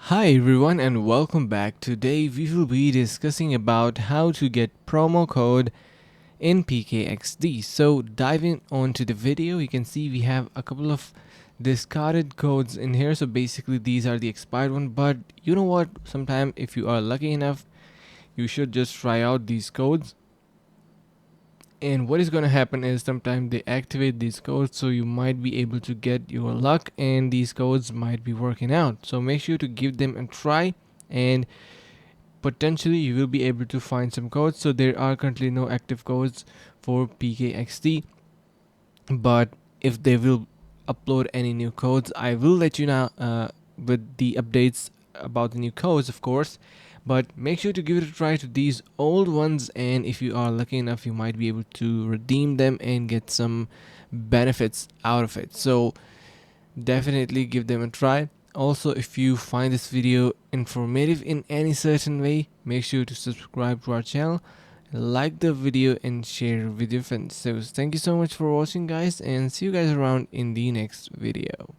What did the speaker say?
Hi everyone and welcome back. Today we will be discussing about how to get promo code in PKXD. So diving onto the video, you can see we have a couple of discarded codes in here. So basically these are the expired one, but you know what? Sometime if you are lucky enough, you should just try out these codes. And what is going to happen is sometimes they activate these codes, so you might be able to get your luck and these codes might be working out. So make sure to give them a try, and potentially you will be able to find some codes. So there are currently no active codes for PKXD, but if they will upload any new codes, I will let you know with the updates about the new codes, of course. But make sure to give it a try to these old ones, and if you are lucky enough, you might be able to redeem them and get some benefits out of it. So definitely give them a try. Also, if you find this video informative in any certain way, make sure to subscribe to our channel, like the video and share with your friends. So thank you so much for watching guys, and see you guys around in the next video.